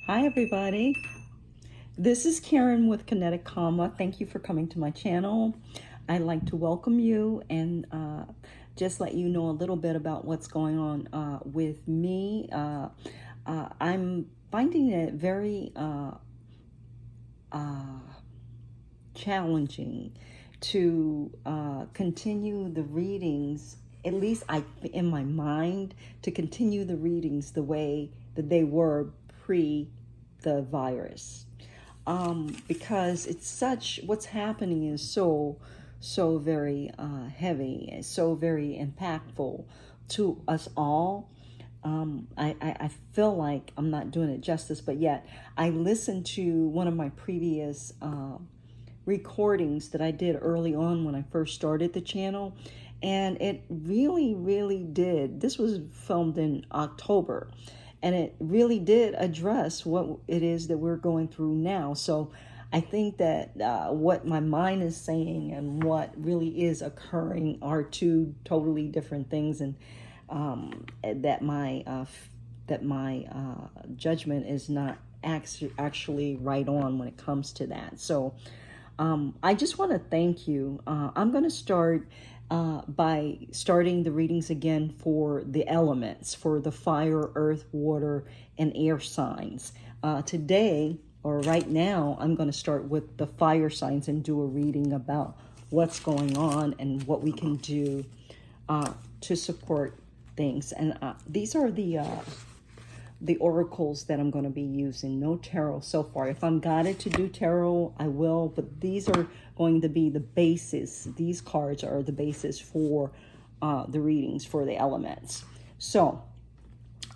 Hi, everybody. This is Karen with Kinetic Karma. Thank you for coming to my channel. I'd like to welcome you and just let you know a little bit about what's going on with me. I'm finding it very challenging to continue the readings, at least in my mind, to continue the readings the way that they were pre the virus. Because what's happening is so very heavy, so very impactful to us all. I feel like I'm not doing it justice, but yet I listened to one of my previous recordings that I did early on when I first started the channel, and it really did. This was filmed in October, and it really did address what it is that we're going through now. So I think that what my mind is saying and what really is occurring are two totally different things, and that my judgment is not actually right on when it comes to that. So I just want to thank you. I'm going to start by starting the readings again for the elements, for the fire, earth, water, and air signs. Today, or right now, I'm going to start with the fire signs and do a reading about what's going on and what we can do to support things. And these are the oracles that I'm going to be using. No tarot so far. If I'm guided to do tarot, I will, but these are going to be the basis. These cards are the basis for the readings for the elements. So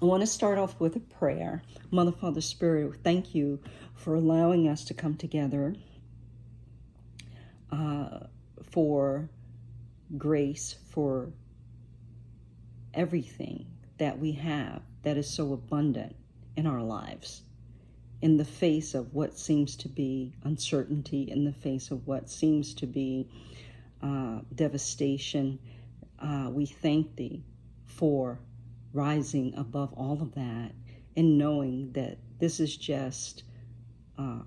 I want to start off with a prayer. Mother, Father, Spirit, thank you for allowing us to come together for grace, for everything that we have that is so abundant in our lives, in the face of what seems to be uncertainty, in the face of what seems to be devastation. We thank thee for rising above all of that and knowing that this is just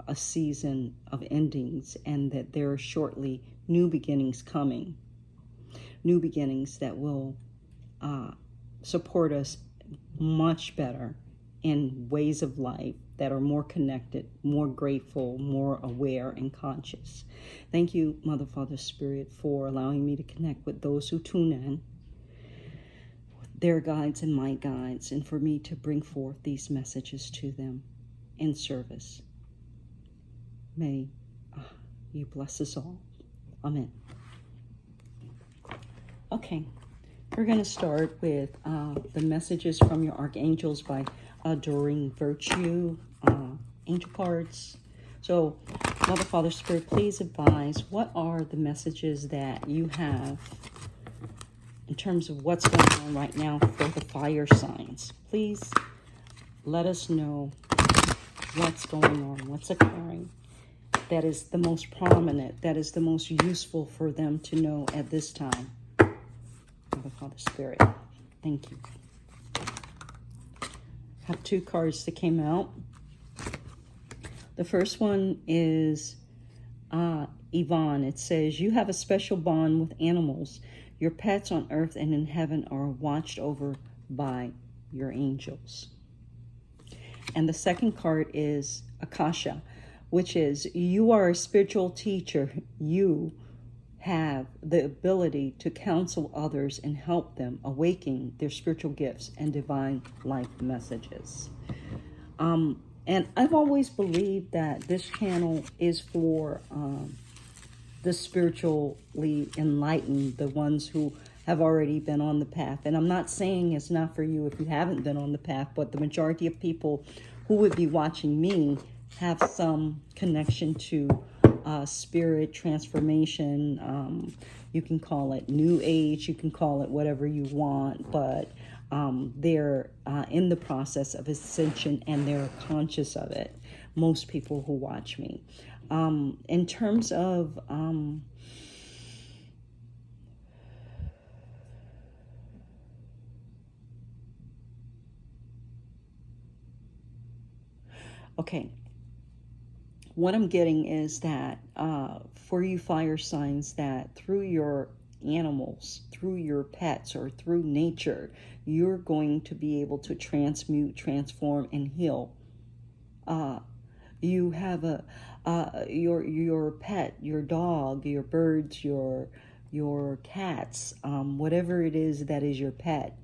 a season of endings, and that there are shortly new beginnings coming, new beginnings that will support us much better in ways of life that are more connected, more grateful, more aware and conscious. Thank you, Mother, Father, Spirit, for allowing me to connect with those who tune in, their guides and my guides, and for me to bring forth these messages to them in service. May you bless us all. Amen. Okay. We're going to start with the messages from your archangels by Adoring Virtue, angel cards. So, Mother, Father, Spirit, please advise, what are the messages that you have in terms of what's going on right now for the fire signs? Please let us know what's going on, what's occurring. That is the most prominent, that is the most useful for them to know at this time. Father, Spirit, thank you. I have two cards that came out. The first one is Yvonne. It says, you have a special bond with animals. Your pets on earth and in heaven are watched over by your angels. And the second card is Akasha, which is, you are a spiritual teacher. You have the ability to counsel others and help them awaken their spiritual gifts and divine life messages. And I've always believed that this channel is for the spiritually enlightened, the ones who have already been on the path. And I'm not saying it's not for you if you haven't been on the path, but the majority of people who would be watching me have some connection to spirit transformation. You can call it new age, you can call it whatever you want, but they're in the process of ascension and they're conscious of it, most people who watch me. In terms of Okay. What I'm getting is that for you fire signs, that through your animals, through your pets, or through nature, you're going to be able to transmute, transform, and heal. You have your pet, your dog, your birds, your cats, whatever it is that is your pet,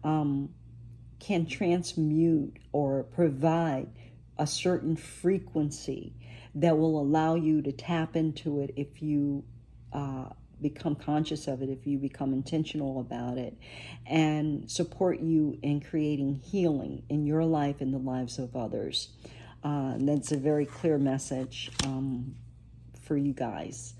can transmute or provide a certain frequency that will allow you to tap into it if you become conscious of it, if you become intentional about it, and support you in creating healing in your life and the lives of others. That's a very clear message for you guys.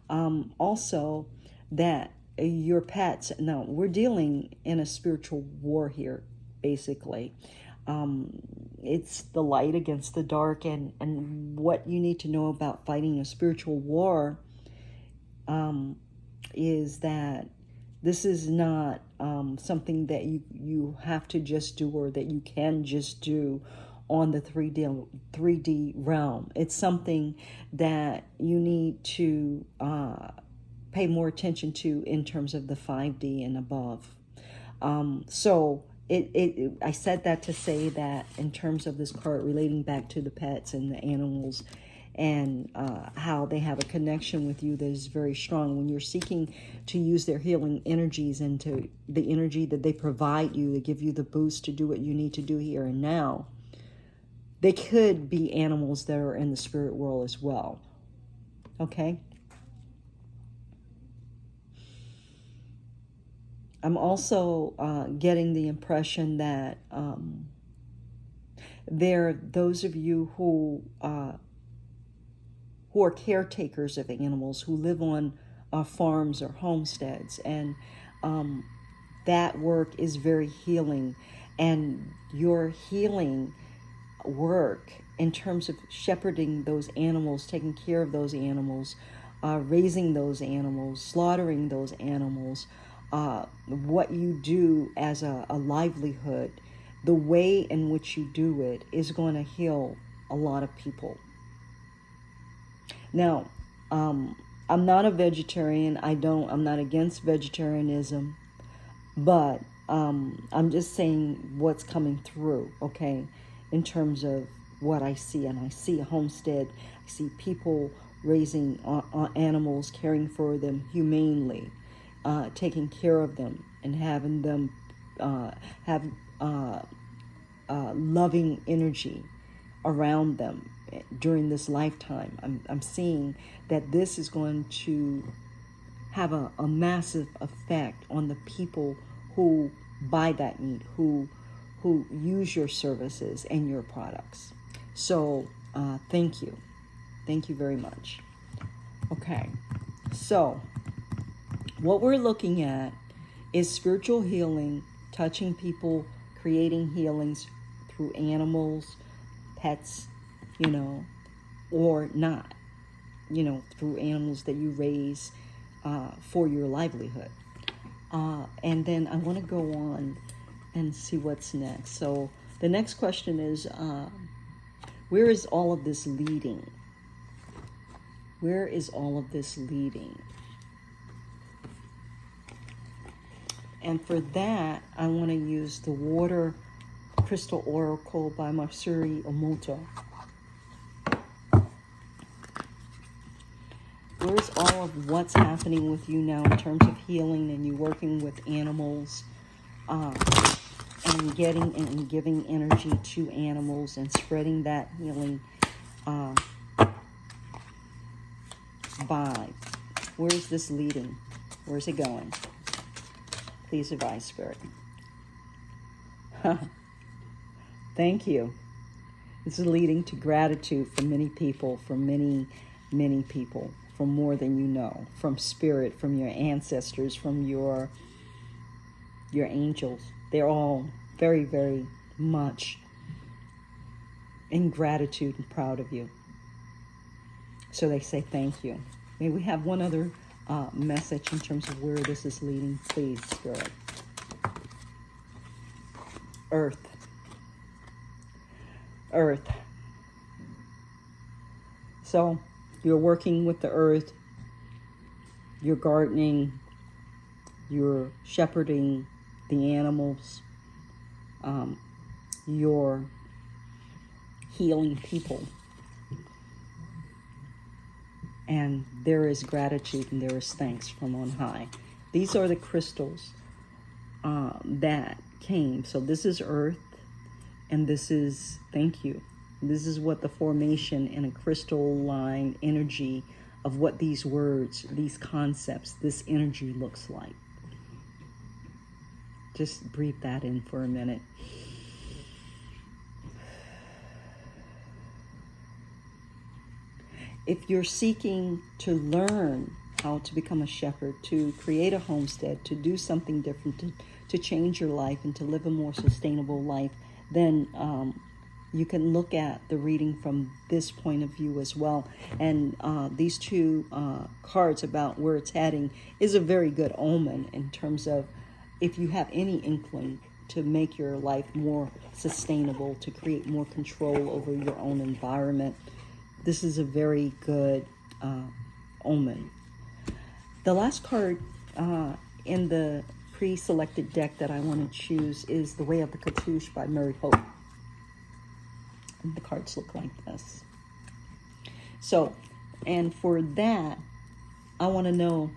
Also, that your pets, now we're dealing in a spiritual war here, basically. It's the light against the dark, and what you need to know about fighting a spiritual war is that this is not something that you have to just do, or that you can just do on the 3D realm. It's something that you need to pay more attention to in terms of the 5D and above. So I said that to say that in terms of this card relating back to the pets and the animals, and how they have a connection with you that is very strong when you're seeking to use their healing energies, and to the energy that they provide you to give you the boost to do what you need to do here and now. They could be animals that are in the spirit world as well. Okay? I'm also getting the impression that there are those of you who are caretakers of animals, who live on farms or homesteads, and that work is very healing. And your healing work in terms of shepherding those animals, taking care of those animals, raising those animals, slaughtering those animals, what you do as a livelihood, the way in which you do it is going to heal a lot of people. Now, I'm not a vegetarian. I'm not against vegetarianism, but I'm just saying what's coming through, okay, in terms of what I see. And I see a homestead. I see people raising animals, caring for them humanely, taking care of them, and having them have loving energy around them during this lifetime. I'm seeing that this is going to have a massive effect on the people who buy that meat, who use your services and your products. So thank you. Thank you very much. Okay, so what we're looking at is spiritual healing, touching people, creating healings through animals, pets, or not, through animals that you raise for your livelihood. And then I want to go on and see what's next. So the next question is, where is all of this leading? Where is all of this leading? And for that, I want to use the Water Crystal Oracle by Matsuri Emoto. Where's all of what's happening with you now in terms of healing, and you working with animals, and getting and giving energy to animals and spreading that healing vibe? Where's this leading? Where's it going? Please advise, Spirit. Thank you. This is leading to gratitude from many people, from many, many people, from more than you know, from Spirit, from your ancestors, from your angels. They're all very, very much in gratitude and proud of you. So they say thank you. May we have one other message in terms of where this is leading, please, Spirit. Earth. So you're working with the earth, you're gardening, you're shepherding the animals, you're healing people. And there is gratitude and there is thanks from on high. These are the crystals that came. So this is earth, and this is thank you. This is what the formation in a crystalline energy of what these words, these concepts, this energy looks like. Just breathe that in for a minute. If you're seeking to learn how to become a shepherd, to create a homestead, to do something different, to change your life and to live a more sustainable life, then you can look at the reading from this point of view as well. And these two cards about where it's heading is a very good omen in terms of if you have any inkling to make your life more sustainable, to create more control over your own environment. This is a very good omen. The last card in the pre-selected deck that I want to choose is The Way of the Cartouche by Mary Hope. And the cards look like this. So, and for that, I want to know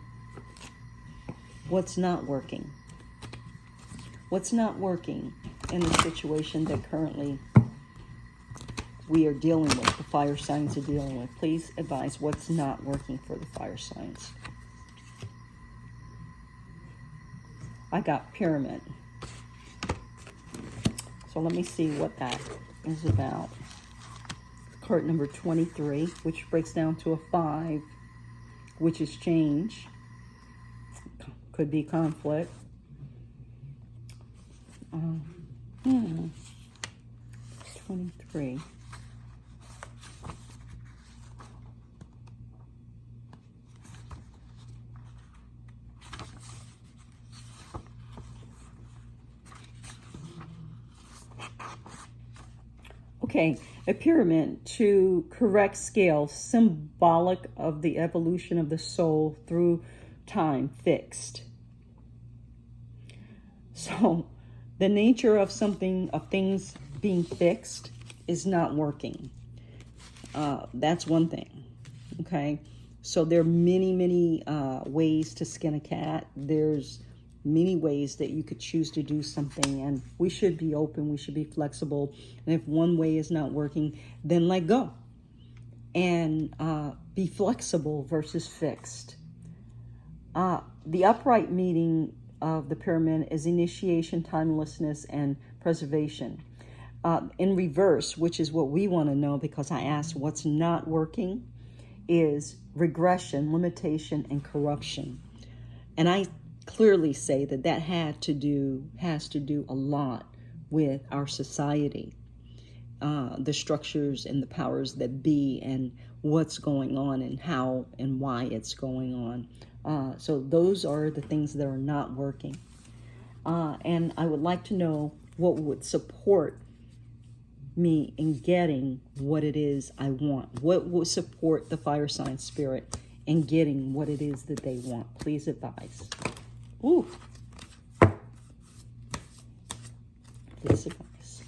what's not working. What's not working in the situation that currently we are dealing with, the fire signs are dealing with. Please advise what's not working for the fire signs. I got pyramid. So let me see what that is about. Card number 23, which breaks down to a 5, which is change. Could be conflict. 23. Okay, a pyramid to correct scale, symbolic of the evolution of the soul through time, fixed. So the nature of something, of things being fixed is not working. That's one thing, okay? So there are many ways to skin a cat. There's many ways that you could choose to do something, and we should be open, we should be flexible. And if one way is not working, then let go and be flexible versus fixed. The upright meaning of the pyramid is initiation, timelessness, and preservation. In reverse, which is what we want to know because I asked what's not working, is regression, limitation, and corruption. And I clearly say that has to do a lot with our society, the structures and the powers that be, and what's going on and how and why it's going on. So those are the things that are not working. And I would like to know what would support me in getting what it is I want. What will support the fire sign spirit in getting what it is that they want? Please advise. Ooh. Please advise.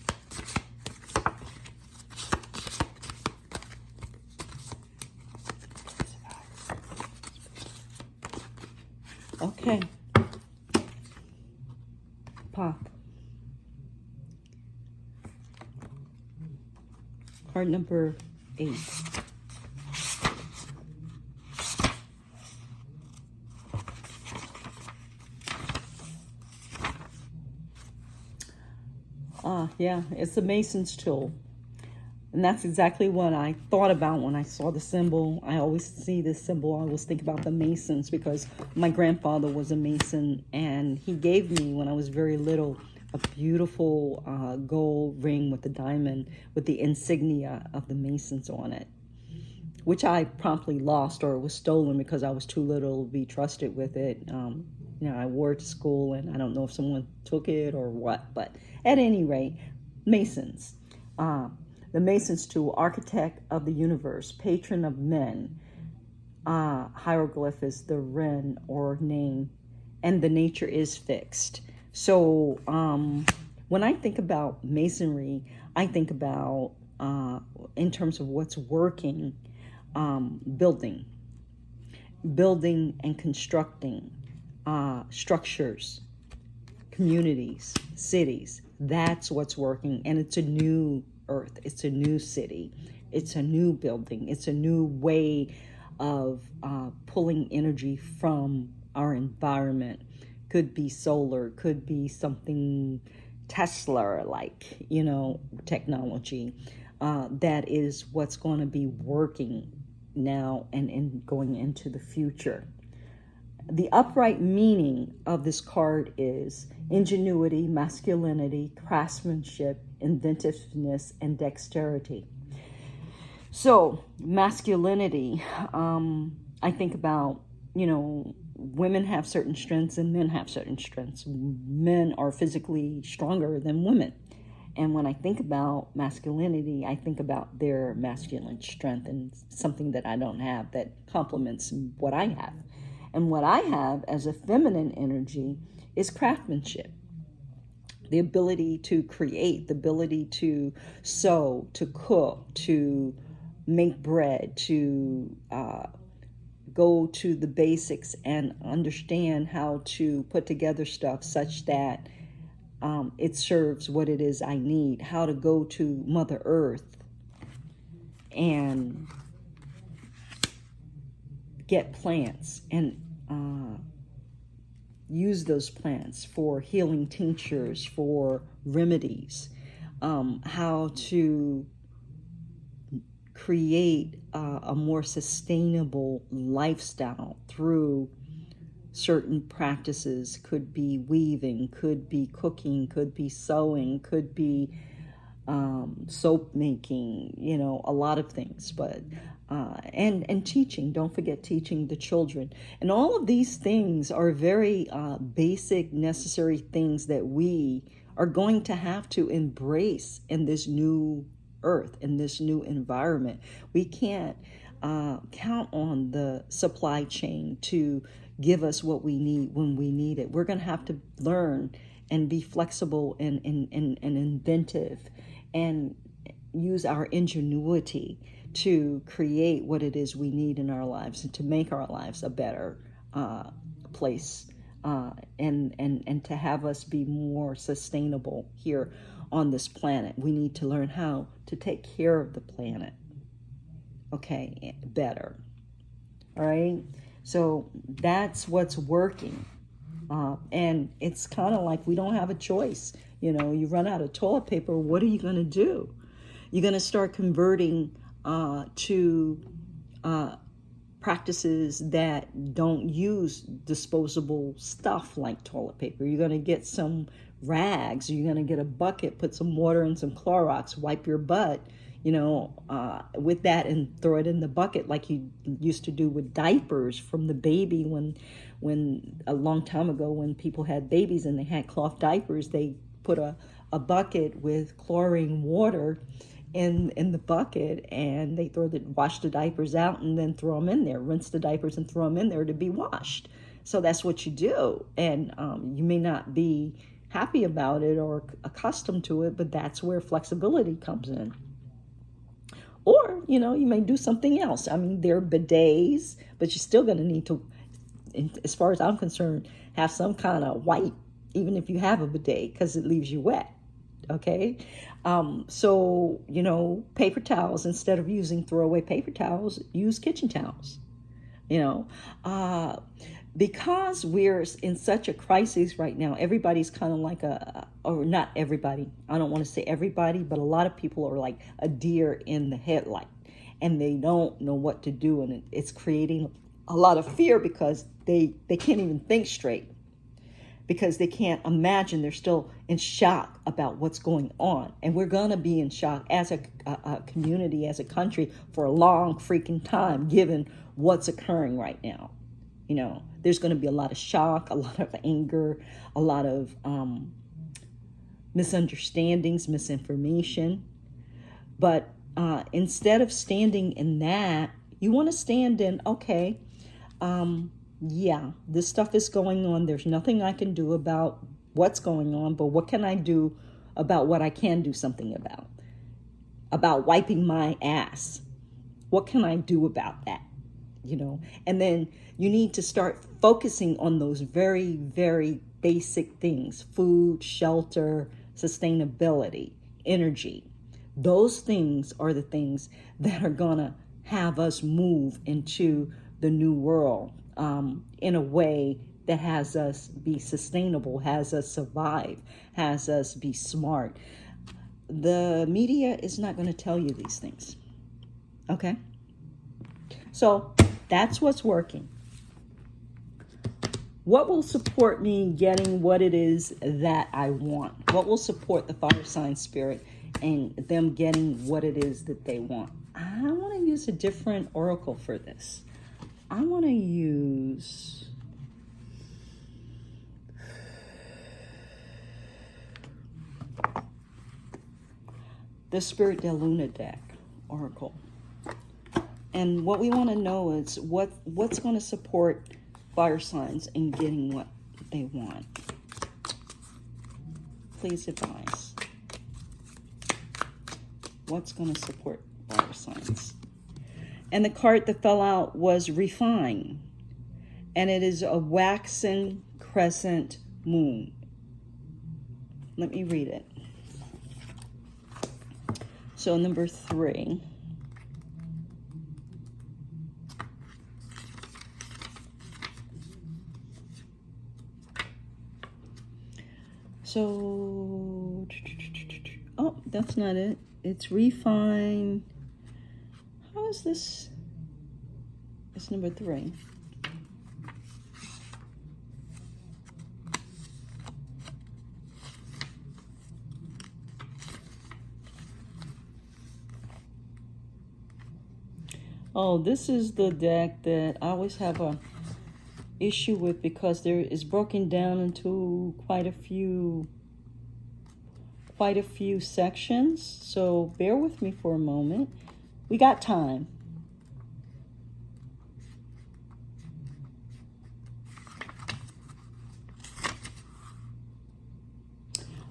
Okay. Pop. Card number 8. Yeah, it's the Mason's tool. And that's exactly what I thought about when I saw the symbol. I always see this symbol. I always think about the Masons because my grandfather was a Mason, and he gave me, when I was very little, a beautiful gold ring with a diamond with the insignia of the Masons on it, which I promptly lost, or it was stolen because I was too little to be trusted with it. I wore it to school, and I don't know if someone took it or what, but at any rate, Masons. The Mason's tool, architect of the universe, patron of men. Hieroglyph is the Ren or name, and the nature is fixed. So when I think about Masonry, I think about, in terms of what's working, building and constructing structures, communities, cities. That's what's working, and it's a new earth. It's a new city. It's a new building. It's a new way of pulling energy from our environment. Could be solar, could be something Tesla like, technology. That is what's going to be working now and going into the future. The upright meaning of this card is ingenuity, masculinity, craftsmanship, inventiveness, and dexterity. So, masculinity, I think about, women have certain strengths and men have certain strengths. Men are physically stronger than women. And when I think about masculinity, I think about their masculine strength and something that I don't have that complements what I have. And what I have as a feminine energy is craftsmanship. The ability to create, the ability to sew, to cook, to make bread, to go to the basics and understand how to put together stuff such that it serves what it is I need, how to go to Mother Earth and get plants and use those plants for healing tinctures, for remedies, how to create a more sustainable lifestyle through certain practices. Could be weaving, could be cooking, could be sewing, could be soap making, a lot of things, but and teaching. Don't forget teaching the children. And all of these things are very basic, necessary things that we are going to have to embrace in this new earth, in this new environment. We can't count on the supply chain to give us what we need when we need it. We're going to have to learn and be flexible and inventive and use our ingenuity to create what it is we need in our lives and to make our lives a better place and to have us be more sustainable here on this planet. We need to learn how to take care of the planet, okay, better. All right? So that's what's working. And it's kind of like we don't have a choice. You run out of toilet paper, what are you going to do? You're going to start converting to practices that don't use disposable stuff like toilet paper. You're going to get some rags. You're going to get a bucket, put some water and some Clorox, wipe your butt, with that and throw it in the bucket like you used to do with diapers from the baby when a long time ago when people had babies and they had cloth diapers, they put a bucket with chlorine water in the bucket and they wash the diapers out and then throw them in there, rinse the diapers and throw them in there to be washed. So that's what you do. And you may not be happy about it or accustomed to it, but that's where flexibility comes in. Or, you may do something else. I mean, there are bidets, but you're still going to need to, as far as I'm concerned, have some kind of wipe, even if you have a bidet, because it leaves you wet. Okay? So, paper towels, instead of using throwaway paper towels, use kitchen towels. Because we're in such a crisis right now, everybody's kind of like or not everybody, I don't want to say everybody, but a lot of people are like a deer in the headlight and they don't know what to do. And it's creating a lot of fear because they can't even think straight, because they can't imagine. They're still in shock about what's going on. And we're going to be in shock as a community, as a country, for a long freaking time, given what's occurring right now. There's going to be a lot of shock, a lot of anger, a lot of misunderstandings, misinformation. But instead of standing in that, you want to stand in, okay, yeah, this stuff is going on. There's nothing I can do about what's going on, but what can I do about what I can do something about? About wiping my ass. What can I do about that? And then you need to start focusing on those very, very basic things: food, shelter, sustainability, energy. Those things are the things that are gonna have us move into the new world in a way that has us be sustainable, has us survive, has us be smart. The media is not going to tell you these things. Okay? So that's what's working. What will support me getting what it is that I want? What will support the fire sign spirit and them getting what it is that they want? I want to use a different oracle for this. I want to use the Spirit de Luna deck oracle. And what we want to know is what's going to support fire signs in getting what they want. Please advise. What's going to support fire signs? And the card that fell out was Refine. And it is a waxen crescent moon. Let me read it. So number 3. So, oh, that's not it. It's Refine. How is this? It's number 3. Oh, this is the deck that I always have a issue with because there is broken down into quite a few sections. So bear with me for a moment. We got time.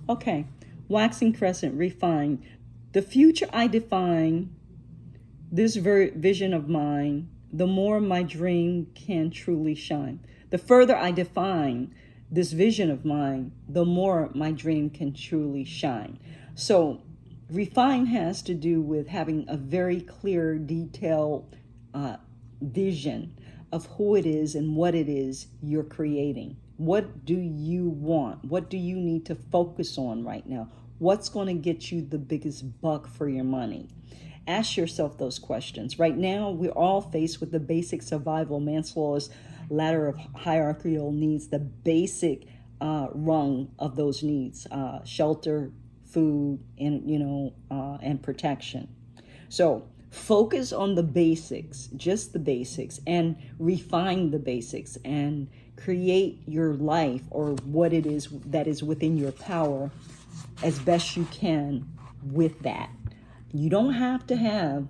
Okay, waxing crescent, refine. The future I define, this vision of mine, the more my dream can truly shine. The further I define this vision of mine, the more my dream can truly shine. So refine has to do with having a very clear, detailed vision of who it is and what it is you're creating. What do you want? What do you need to focus on right now? What's going to get you the biggest buck for your money? Ask yourself those questions. Right now, we're all faced with the basic survival, Maslow's ladder of hierarchical needs, the basic rung of those needs: shelter, food, and protection. So focus on the basics, just the basics, and refine the basics, and create your life or what it is that is within your power as best you can with that. You don't have to have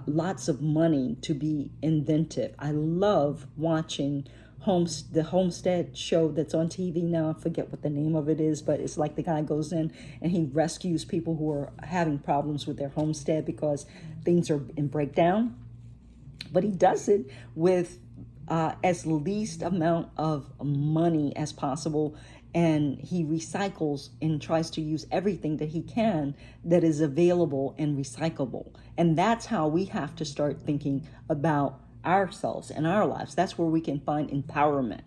lots of money to be inventive. I love watching the Homestead show that's on TV now. I forget what the name of it is, but it's like the guy goes in and he rescues people who are having problems with their homestead because things are in breakdown. But he does it with as least amount of money as possible, and he recycles and tries to use everything that he can that is available and recyclable. And that's how we have to start thinking about ourselves and our lives. That's where we can find empowerment.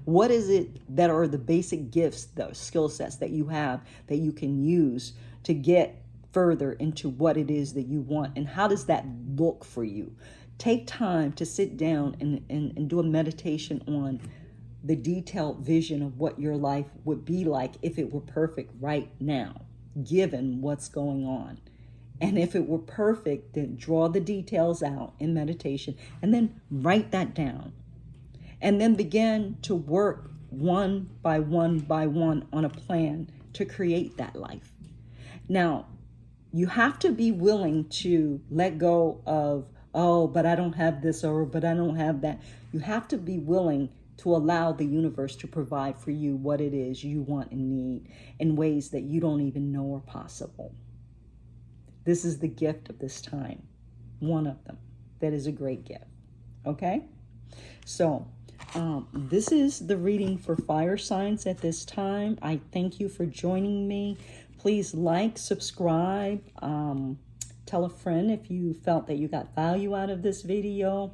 What is it that are the basic gifts, the skill sets that you have that you can use to get further into what it is that you want? And how does that look for you? Take time to sit down and do a meditation on the detailed vision of what your life would be like if it were perfect right now, given what's going on. And if it were perfect, then draw the details out in meditation and then write that down. And then begin to work one by one by one on a plan to create that life. Now, you have to be willing to let go of, oh, but I don't have this, or but I don't have that. You have to be willing to allow the universe to provide for you what it is you want and need in ways that you don't even know are possible. This is the gift of this time. One of them. That is a great gift. Okay? So, this is the reading for fire signs at this time. I thank you for joining me. Please like, subscribe, tell a friend if you felt that you got value out of this video.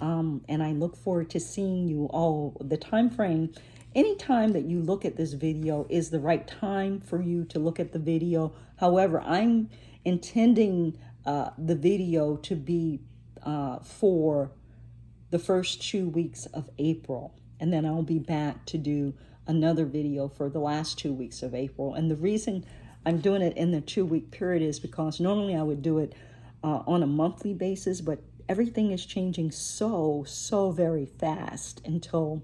And I look forward to seeing you all. The time frame, anytime that you look at this video is the right time for you to look at the video. However, I'm intending the video to be for the first 2 weeks of April. And then I'll be back to do another video for the last 2 weeks of April. And the reason I'm doing it in the 2-week period is because normally I would do it on a monthly basis, but everything is changing so very fast until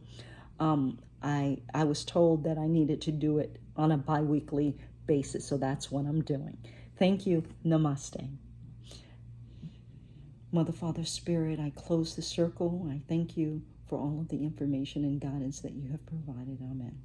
I was told that I needed to do it on a bi-weekly basis. So that's what I'm doing. Thank you. Namaste. Mother, Father, Spirit, I close the circle. I thank you for all of the information and guidance that you have provided. Amen.